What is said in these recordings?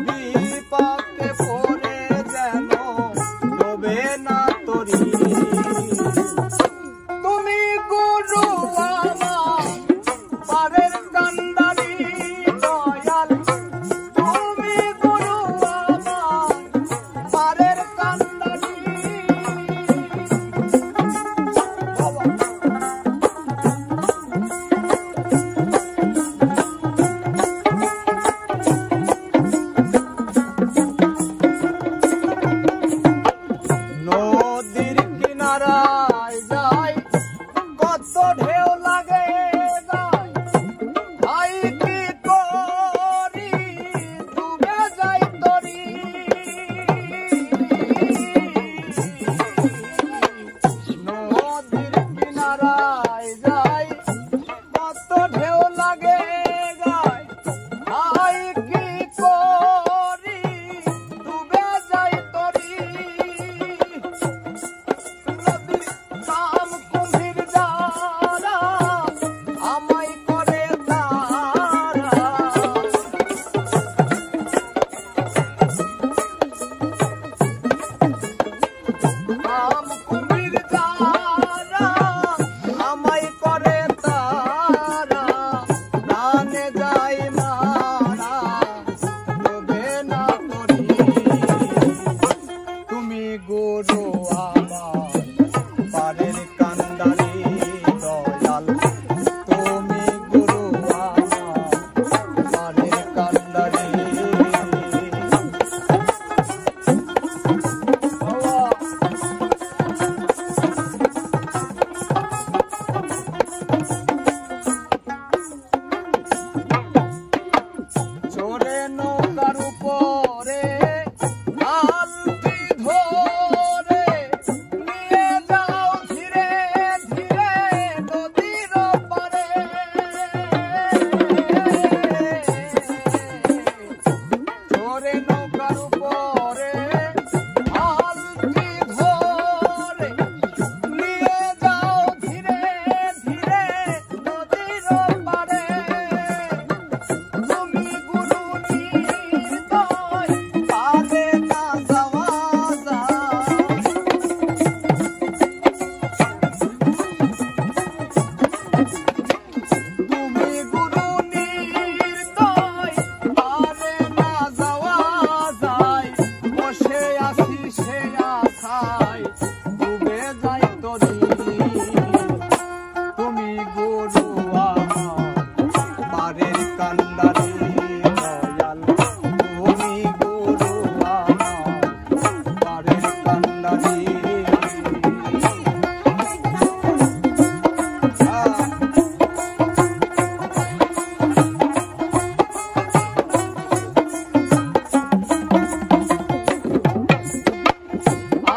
বিপাকে পড়ে যেন ডোবে না তরি। তুমি গুরু আমার পারের কান্ডারি দয়াল, তুমি গুরু আমার পারের কান্ডারি। নদীর কিনারায় যাই কত ঢেউ লাগে যায়, ভাই কি করি ডুবে যাই তরি। নদীর কিনারায় যাই কত ঢেউ লাগে যায়, ভাই কি করি ডুবে যাই তরি। কাম কুম্ভীর যারা আমায় করে তারা, কাম কুম্ভীর যারা আমায় করে তারা, প্রাণে যাই মারা ডোবে না তরি। তুমি গুরু আমার পারের কান্ডারি দয়াল, তুমি গুরু আমার পারের কান্ডারি। চোরে নৌকার উপরে আলটি ধরে নিয়ে যাও ধীরে ধীরে নদীর পারে। চোরে নৌকার উপরে আলটি ধরে নিয়ে যাও ধীরে ধীরে নদীর পারে। তুমি গুরু নির্দয় পারে না যাওয়া যায়, তুমি গুরু নির্দয় পারে না যাওয়া যায়। বসে আছি সে আশায় ডুবে যাই তরি। তুমি গুরু আমার পারের কান্ডারি দয়াল, তুমি গুরু আমার পারের কান্ডারি।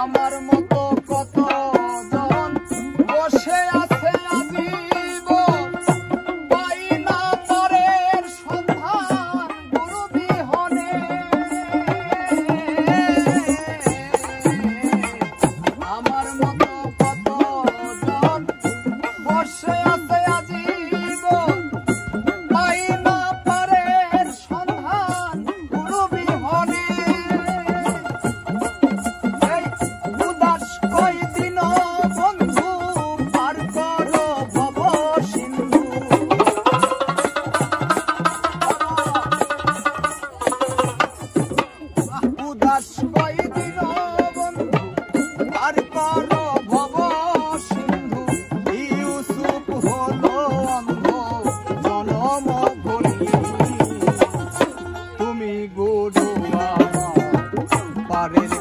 আমার মতো কত জন বসে আছে আজীবন, পাই না পরের সন্ধান গুরু বিহনে। আমার মতো কত জন বসে আছে আজীবন, পাই না পরের সন্ধান গুরু বিহনে। এই উদাস কয়দিন বন্ধু পার করো ভব সিন্ধু। উদাস কয়দিন বন্ধু পার করো ভব সিন্ধু। ইউসুফ হলো অন্ধ জনম ভুলি। তুমি গুরু আমার পারের